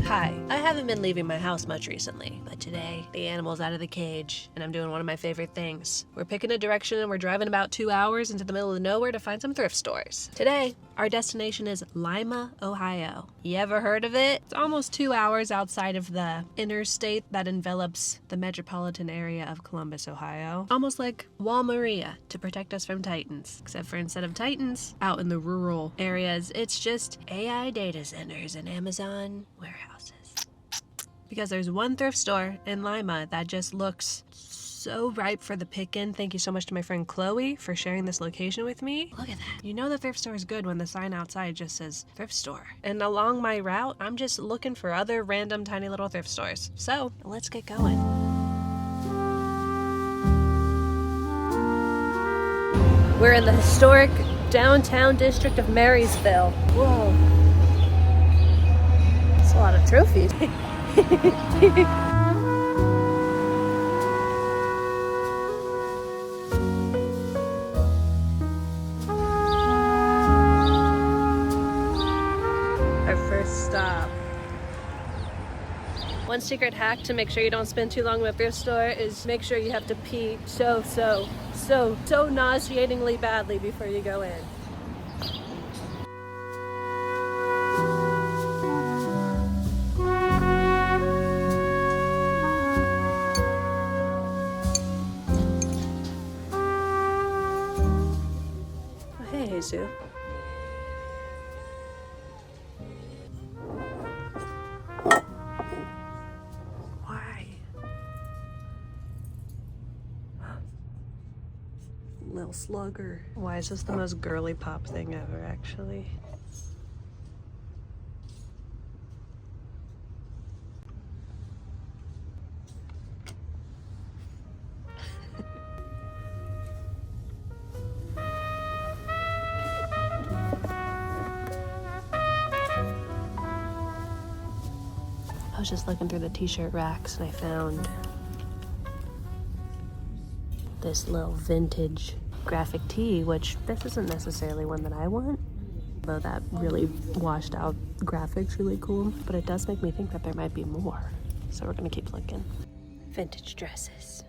Hi, I haven't been leaving my house much recently, but today the animal's out of the cage and I'm doing one of my favorite things. We're picking a direction and we're driving about 2 hours into the middle of nowhere to find some thrift stores. Today, our destination is Lima, Ohio. You ever heard of it? It's almost 2 hours outside of the interstate that envelops the metropolitan area of Columbus, Ohio. Almost like Wall Maria to protect us from Titans. Except for instead of Titans, out in the rural areas, it's just AI data centers and Amazon warehouses. Because there's one thrift store in Lima that just looks so ripe for the pickin'. Thank you so much to my friend Chloe for sharing this location with me. Look at that. You know the thrift store is good when the sign outside just says thrift store. And along my route, I'm just looking for other random tiny little thrift stores. So let's get going. We're in the historic downtown district of Marysville. Whoa. That's a lot of trophies. Our first stop. One secret hack to make sure you don't spend too long in a thrift store is make sure you have to pee so nauseatingly badly before you go in. Sue. Why? Little slugger. Why is this the most girly pop thing ever, actually? I was just looking through the t-shirt racks and I found this little vintage graphic tee, which this isn't necessarily one that I want, though that really washed out graphic's really cool, but it does make me think that there might be more. So we're gonna keep looking. Vintage dresses.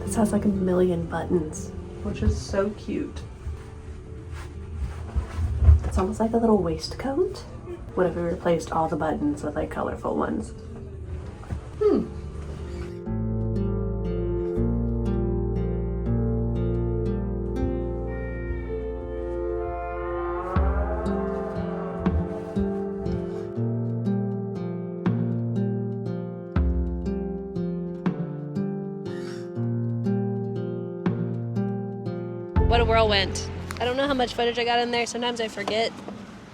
This has like 1,000,000 buttons, which is so cute. It's almost like a little waistcoat. What if we replaced all the buttons with like colorful ones? What a whirlwind. I don't know how much footage I got in there. Sometimes I forget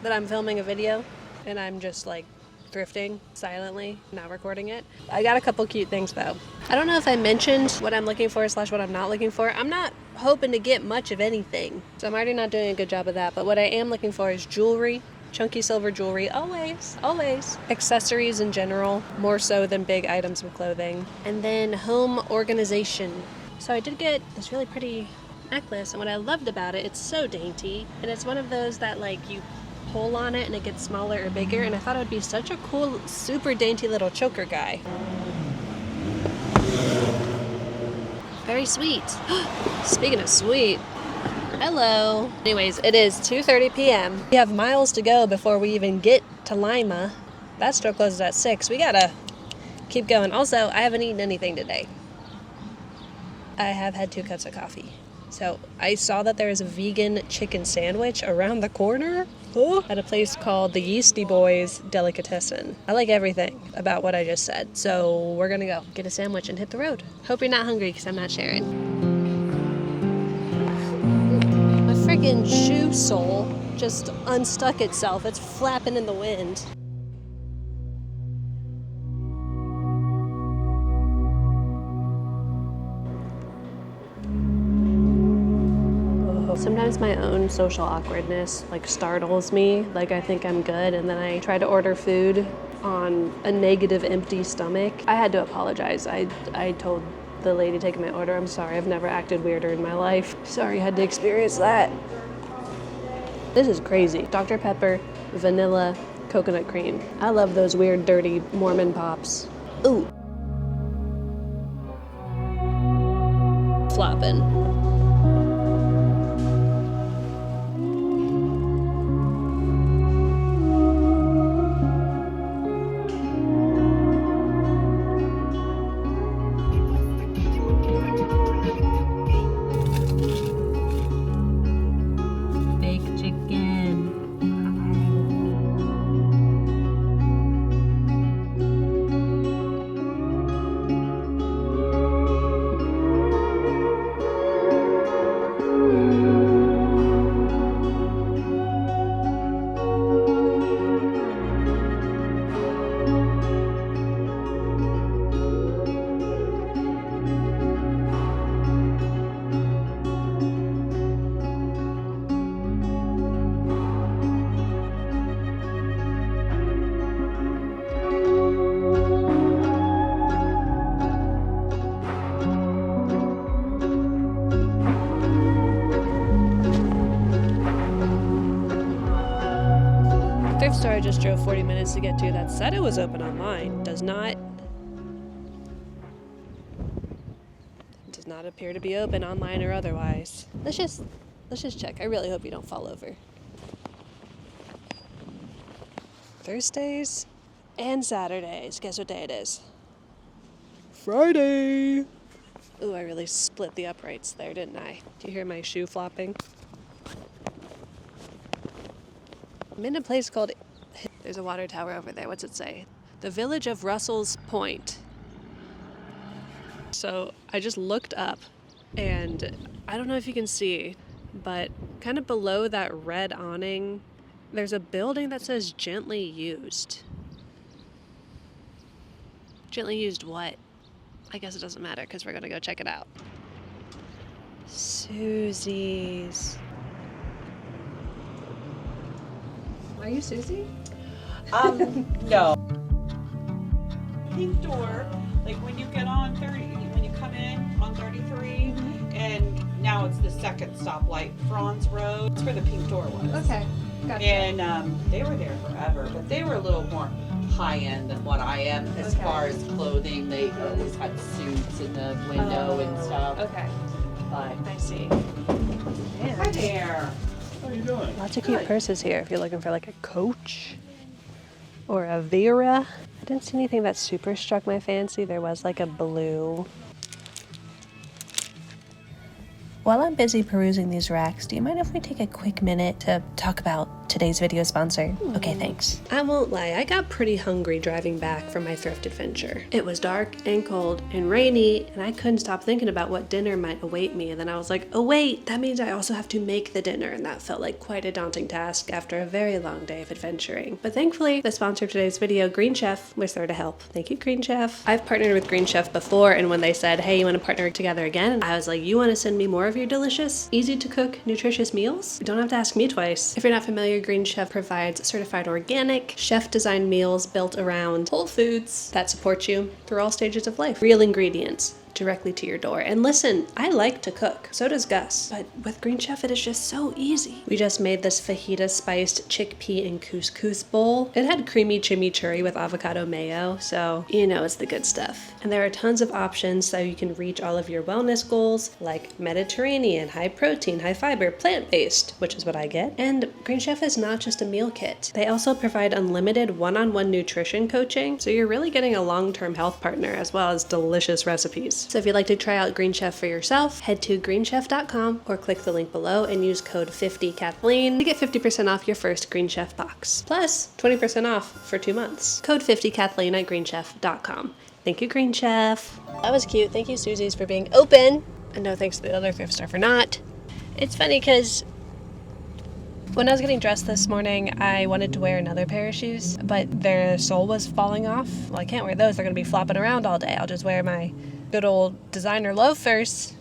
that I'm filming a video and I'm just like thrifting silently, not recording it. I got a couple cute things though. I don't know if I mentioned what I'm looking for / what I'm not looking for. I'm not hoping to get much of anything, so I'm already not doing a good job of that. But what I am looking for is jewelry, chunky silver jewelry, always. Accessories in general, more so than big items of clothing. And then home organization. So I did get this really pretty necklace, and what I loved about it, it's so dainty, and it's one of those that like you pull on it and it gets smaller or bigger, and I thought it would be such a cool, super dainty little choker guy. Very sweet. Speaking of sweet, hello. Anyways, it is 2:30 p.m. We have miles to go before we even get to Lima. That store closes at 6. We gotta keep going. Also, I haven't eaten anything today. I have had 2 cups of coffee. So I saw that there is a vegan chicken sandwich around the corner at a place called the Yeasty Boys Delicatessen. I like everything about what I just said, so we're gonna go get a sandwich and hit the road. Hope you're not hungry because I'm not sharing. freaking shoe sole just unstuck itself. It's flapping in the wind. Sometimes my own social awkwardness like startles me. Like I think I'm good and then I try to order food on a negative empty stomach. I had to apologize. I told the lady taking my order, I'm sorry, I've never acted weirder in my life. Sorry I had to experience that. This is crazy. Dr. Pepper, vanilla, coconut cream. I love those weird, dirty Mormon pops. Ooh. Flopping. Thrift store I just drove 40 minutes to get to that said it was open online does not appear to be open online or otherwise. Let's just check. I really hope you don't fall over. Thursdays and Saturdays. Guess what day it is? Friday. Ooh, I really split the uprights there, didn't I? Do you hear my shoe flopping? I'm in a place called... There's a water tower over there. What's it say? The village of Russell's Point. So I just looked up, and I don't know if you can see, but kind of below that red awning, there's a building that says gently used. Gently used what? I guess it doesn't matter because we're going to go check it out. Susie's. Are you Susie? No. Pink door, like when you get on 30, when you come in on 33, and now it's the second stoplight, Franz Road. It's where the pink door was. Okay, gotcha. And they were there forever, but they were a little more high-end than what I am as far as clothing. They always had suits in the window and stuff. Okay, But I see. hi there. How you doing? Lots of cute purses here if you're looking for like a Coach or a Vera. I didn't see anything that super struck my fancy. There was like a blue. While I'm busy perusing these racks, do you mind if we take a quick minute to talk about today's video sponsor? Okay, thanks. I won't lie, I got pretty hungry driving back from my thrift adventure. It was dark and cold and rainy, and I couldn't stop thinking about what dinner might await me, and then I was like, oh wait, that means I also have to make the dinner, and that felt like quite a daunting task after a very long day of adventuring. But thankfully, the sponsor of today's video, Green Chef, was there to help. Thank you, Green Chef. I've partnered with Green Chef before, and when they said, hey, you want to partner together again? I was like, you want to send me more of your delicious, easy to cook, nutritious meals? You don't have to ask me twice. If you're not familiar, Green Chef provides certified organic, chef-designed meals built around whole foods that support you through all stages of life. Real ingredients directly to your door. And listen, I like to cook. So does Gus. But with Green Chef, it is just so easy. We just made this fajita spiced chickpea and couscous bowl. It had creamy chimichurri with avocado mayo, so you know it's the good stuff. And there are tons of options so you can reach all of your wellness goals, like Mediterranean, high protein, high fiber, plant-based, which is what I get. And Green Chef is not just a meal kit. They also provide unlimited one-on-one nutrition coaching, so you're really getting a long-term health partner as well as delicious recipes. So if you'd like to try out Green Chef for yourself, head to greenchef.com or click the link below and use code 50Kathleen to get 50% off your first Green Chef box. Plus 20% off for 2 months. Code 50Kathleen at greenchef.com. Thank you, Green Chef. That was cute. Thank you, Susie's, for being open. And no thanks to the other thrift store for not. It's funny because When I was getting dressed this morning, I wanted to wear another pair of shoes, but their sole was falling off. Well, I can't wear those. They're going to be flopping around all day. I'll just wear my good old designer loafers.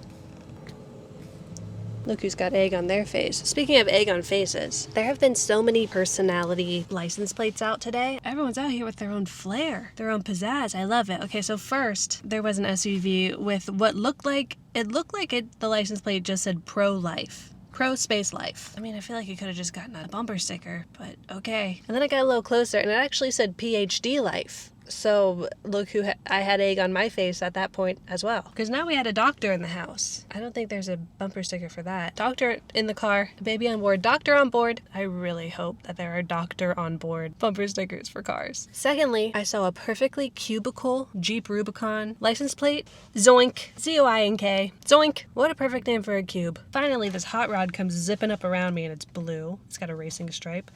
Look who's got egg on their face. Speaking of egg on faces, there have been so many personality license plates out today. Everyone's out here with their own flair, their own pizzazz. I love it. Okay, so first, there was an SUV with what looked like, the license plate just said pro-life. Pro space life. I mean, I feel like you could have just gotten a bumper sticker, but okay. And then I got a little closer and it actually said PhD life. So look who I had egg on my face at that point as well. Because now we had a doctor in the house. I don't think there's a bumper sticker for that. Doctor in the car, baby on board, doctor on board. I really hope that there are doctor on board bumper stickers for cars. Secondly, I saw a perfectly cubical Jeep Rubicon license plate. Zoink. Z-O-I-N-K. Zoink. What a perfect name for a cube. Finally, this hot rod comes zipping up around me and it's blue. It's got a racing stripe.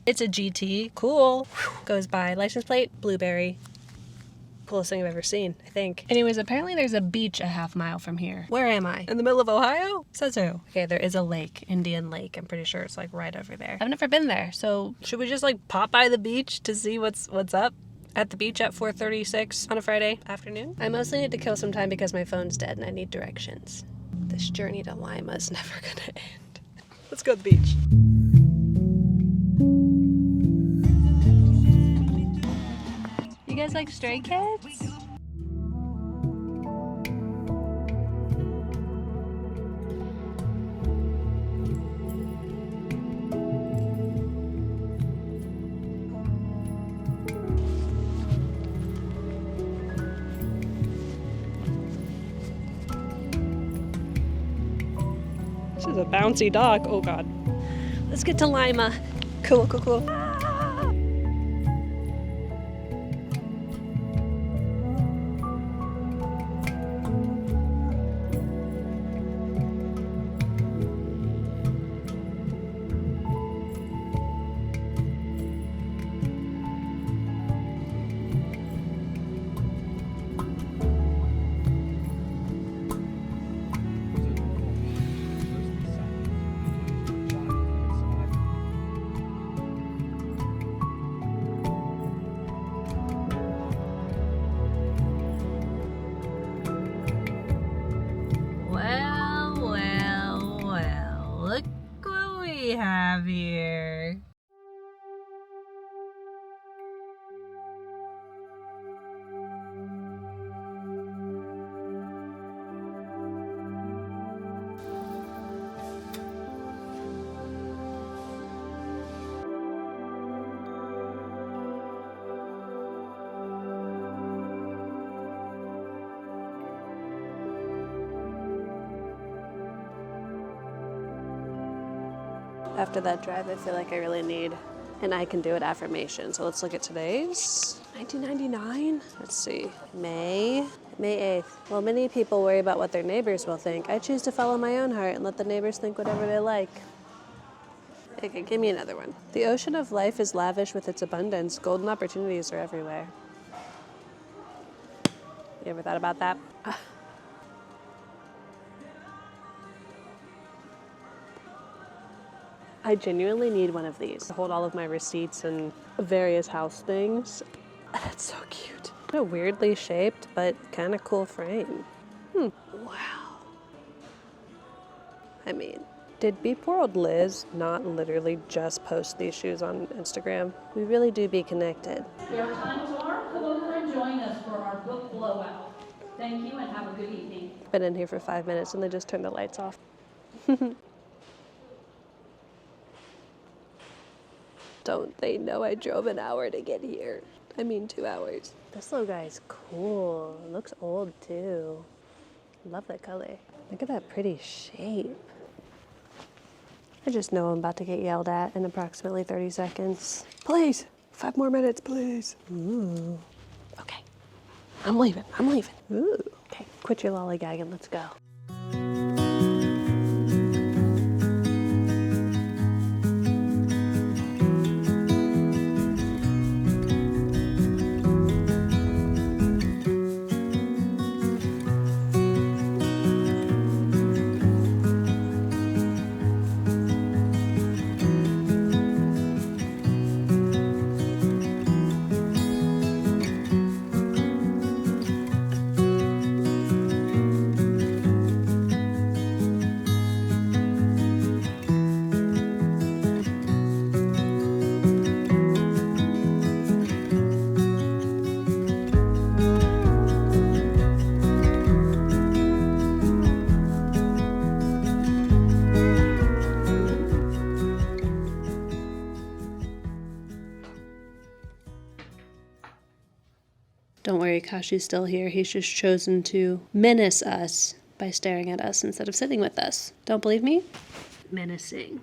It's a GT. Cool. Goes by. License plate, blueberry. Coolest thing I've ever seen, I think. Anyways, apparently there's a beach a half mile from here. Where am I? In the middle of Ohio? Says who? Okay, there is a lake, Indian Lake. I'm pretty sure it's like right over there. I've never been there, so should we just like pop by the beach to see what's up? At the beach at 4:36 on a Friday afternoon? I mostly need to kill some time because my phone's dead and I need directions. This journey to Lima is never gonna end. Let's go to the beach. You guys like Stray Kids? This is a bouncy dock. Oh God. Let's get to Lima. Cool. Well, look what we have here. After that drive, I feel like I really need an I can do it affirmation. So let's look at today's. 1999? Let's see. May 8th. While many people worry about what their neighbors will think, I choose to follow my own heart and let the neighbors think whatever they like. Okay, give me another one. The ocean of life is lavish with its abundance. Golden opportunities are everywhere. You ever thought about that? I genuinely need one of these to hold all of my receipts and various house things. That's so cute. Kind of weirdly shaped, but kind of cool frame. Wow. I mean, did Beep World Liz not literally just post these shoes on Instagram? We really do be connected. Spare times are, come over and join us for our book blowout. Thank you and have a good evening. Been in here for 5 minutes and they just turned the lights off. Don't they know I drove an hour to get here? I mean 2 hours. This little guy's cool. It looks old too. Love that color. Look at that pretty shape. I just know I'm about to get yelled at in approximately 30 seconds. Please, 5 more minutes, please. Ooh. Okay, I'm leaving. Ooh. Okay, quit your lollygagging, let's go. worry, Kashi's still here. He's just chosen to menace us by staring at us instead of sitting with us. Don't believe me? Menacing.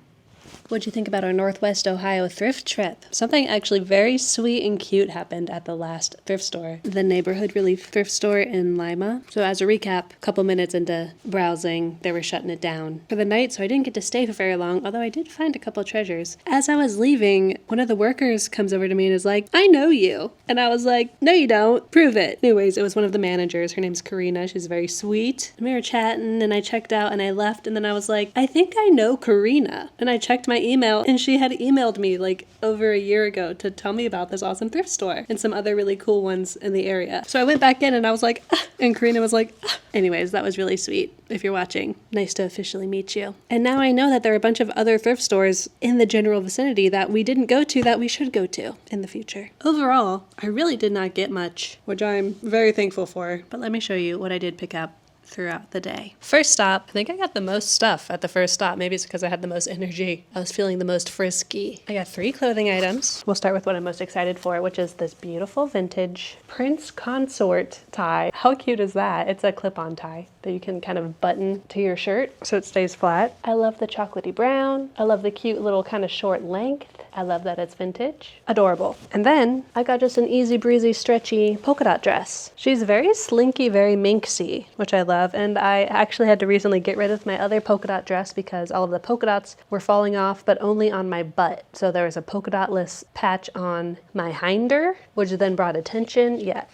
What'd you think about our Northwest Ohio thrift trip? Something actually very sweet and cute happened at the last thrift store, the Neighborhood Relief thrift store in Lima. So as a recap, a couple minutes into browsing, they were shutting it down for the night, so I didn't get to stay for very long, although I did find a couple treasures. As I was leaving, one of the workers comes over to me and is like, "I know you." And I was like, "No, you don't. Prove it." Anyways, it was one of the managers. Her name's Karina. She's very sweet. And we were chatting, and I checked out, and I left, and then I was like, "I think I know Karina." And I checked my email, and she had emailed me like over a year ago to tell me about this awesome thrift store and some other really cool ones in the area. So I went back in and I was like, ah, and Karina was like, ah. Anyways, that was really sweet. If you're watching, nice to officially meet you. And now I know that there are a bunch of other thrift stores in the general vicinity that we didn't go to that we should go to in the future. Overall, I really did not get much, which I'm very thankful for. But let me show you what I did pick up throughout the day. First stop, I think I got the most stuff at the first stop. Maybe it's because I had the most energy. I was feeling the most frisky. I got 3 clothing items. We'll start with what I'm most excited for, which is this beautiful vintage Prince Consort tie. How cute is that? It's a clip-on tie that you can kind of button to your shirt so it stays flat. I love the chocolatey brown. I love the cute little kind of short length. I love that it's vintage. Adorable. And then I got just an easy breezy stretchy polka dot dress. She's very slinky, very minxy, which I love. And I actually had to recently get rid of my other polka dot dress because all of the polka dots were falling off, but only on my butt. So there was a polka dotless patch on my hinder, which then brought attention. Yeah,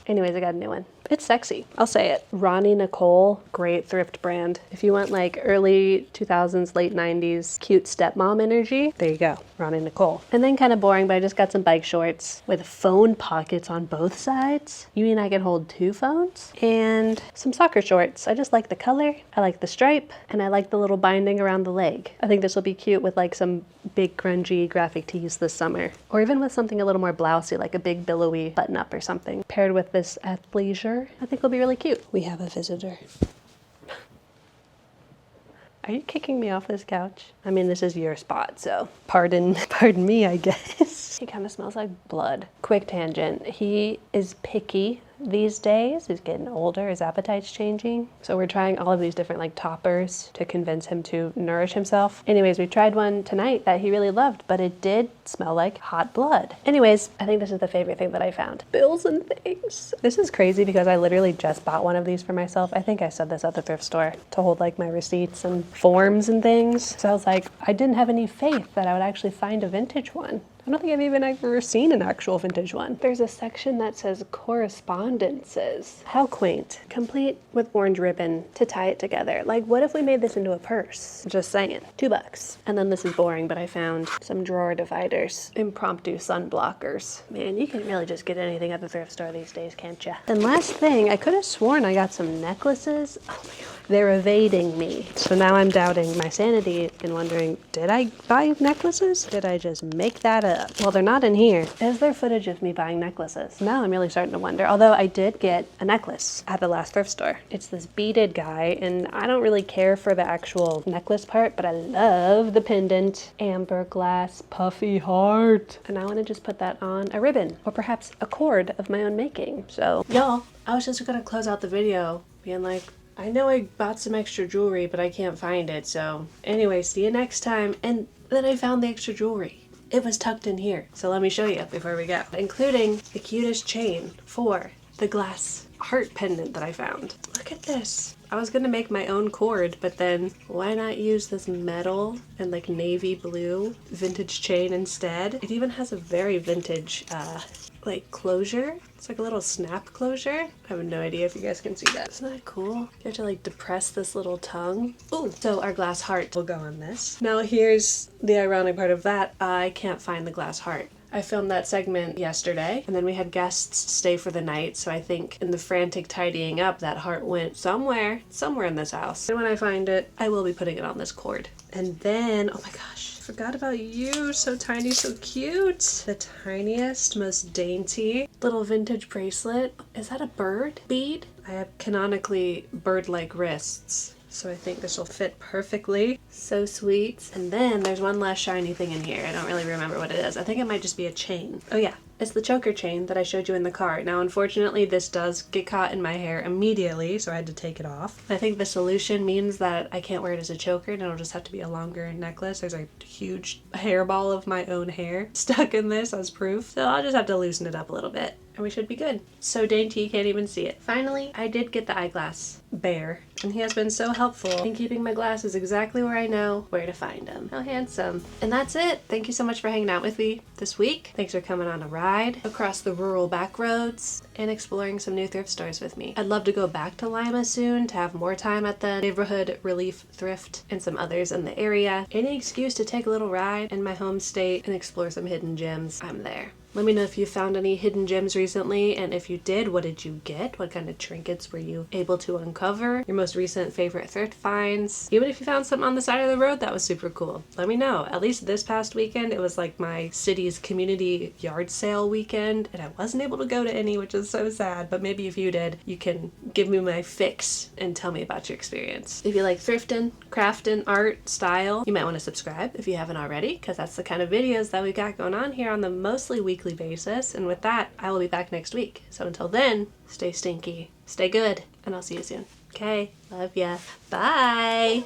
anyways, I got a new one. It's sexy. I'll say it. Ronnie Nicole, great thrift brand. If you want like early 2000s, late 90s, cute stepmom energy, there you go. Ronnie Nicole. And then kind of boring, but I just got some bike shorts with phone pockets on both sides. You mean I can hold 2 phones? And some soccer shorts. I just like the color. I like the stripe. And I like the little binding around the leg. I think this will be cute with like some big grungy graphic tees this summer. Or even with something a little more blousy, like a big billowy button up or something. Paired with this athleisure, I think will be really cute. We have a visitor. Are you kicking me off this couch? I mean, this is your spot, so pardon me, I guess. He kind of smells like blood. Quick tangent. He is picky these days. He's getting older. His appetite's changing. So we're trying all of these different like toppers to convince him to nourish himself. Anyways, we tried one tonight that he really loved, but it did smell like hot blood. Anyways, I think this is the favorite thing that I found. Bills and things. This is crazy because I literally just bought one of these for myself. I think I said this at the thrift store to hold like my receipts and forms and things. So I was like, I didn't have any faith that I would actually find a vintage one. I don't think I've even ever seen an actual vintage one. There's a section that says correspondences. How quaint. Complete with orange ribbon to tie it together. Like, what if we made this into a purse? Just saying. $2. And then this is boring, but I found some drawer dividers. Impromptu sun blockers. Man, you can really just get anything at the thrift store these days, can't you? And last thing, I could have sworn I got some necklaces. Oh my god. They're evading me. So now I'm doubting my sanity and wondering, did I buy necklaces? Did I just make that up? Well, they're not in here. Is there footage of me buying necklaces? Now I'm really starting to wonder. Although I did get a necklace at the last thrift store. It's this beaded guy, and I don't really care for the actual necklace part, but I love the pendant. Amber glass, puffy heart. And I want to just put that on a ribbon, or perhaps a cord of my own making. So, y'all, I was just gonna close out the video being like, I know I bought some extra jewelry, but I can't find it, so anyway, see you next time. And then I found the extra jewelry. It was tucked in here, so let me show you before we go, including the cutest chain for the glass heart pendant that I found. Look at this. I was gonna make my own cord, but then why not use this metal and like navy blue vintage chain instead? It even has a very vintage like closure. It's like a little snap closure. I have no idea if you guys can see that. Isn't that cool? You have to like depress this little tongue. Ooh, so our glass heart will go on this. Now here's the ironic part of that. I can't find the glass heart. I filmed that segment yesterday, and then we had guests stay for the night, so I think in the frantic tidying up, that heart went somewhere in this house. And when I find it, I will be putting it on this cord. And then, oh my gosh, forgot about you. So tiny, so cute. The tiniest, most dainty little vintage bracelet. Is that a bird bead? I have canonically bird-like wrists, so I think this will fit perfectly. So sweet. And then there's one last shiny thing in here. I don't really remember what it is. I think it might just be a chain. Oh yeah, is the choker chain that I showed you in the car. Now, unfortunately, this does get caught in my hair immediately, so I had to take it off. I think the solution means that I can't wear it as a choker, and it'll just have to be a longer necklace. There's a huge hairball of my own hair stuck in this as proof, so I'll just have to loosen it up a little bit, and we should be good. So dainty, you can't even see it. Finally, I did get the eyeglass bear, and he has been so helpful in keeping my glasses exactly where I know where to find them. How handsome. And that's it. Thank you so much for hanging out with me this week. Thanks for coming on a ride across the rural back roads and exploring some new thrift stores with me. I'd love to go back to Lima soon to have more time at the neighborhood relief thrift and some others in the area. Any excuse to take a little ride in my home state and explore some hidden gems, I'm there. Let me know if you found any hidden gems recently, and if you did, what did you get? What kind of trinkets were you able to uncover? Your most recent favorite thrift finds? Even if you found something on the side of the road that was super cool, let me know. At least this past weekend, it was like my city's community yard sale weekend, and I wasn't able to go to any, which is so sad, but maybe if you did, you can give me my fix and tell me about your experience. If you like thrifting, crafting, art, style, you might want to subscribe if you haven't already, because that's the kind of videos that we got going on here on the mostly weekly basis. And with that, I will be back next week. So until then, stay stinky, stay good, and I'll see you soon. Okay, love ya. Bye.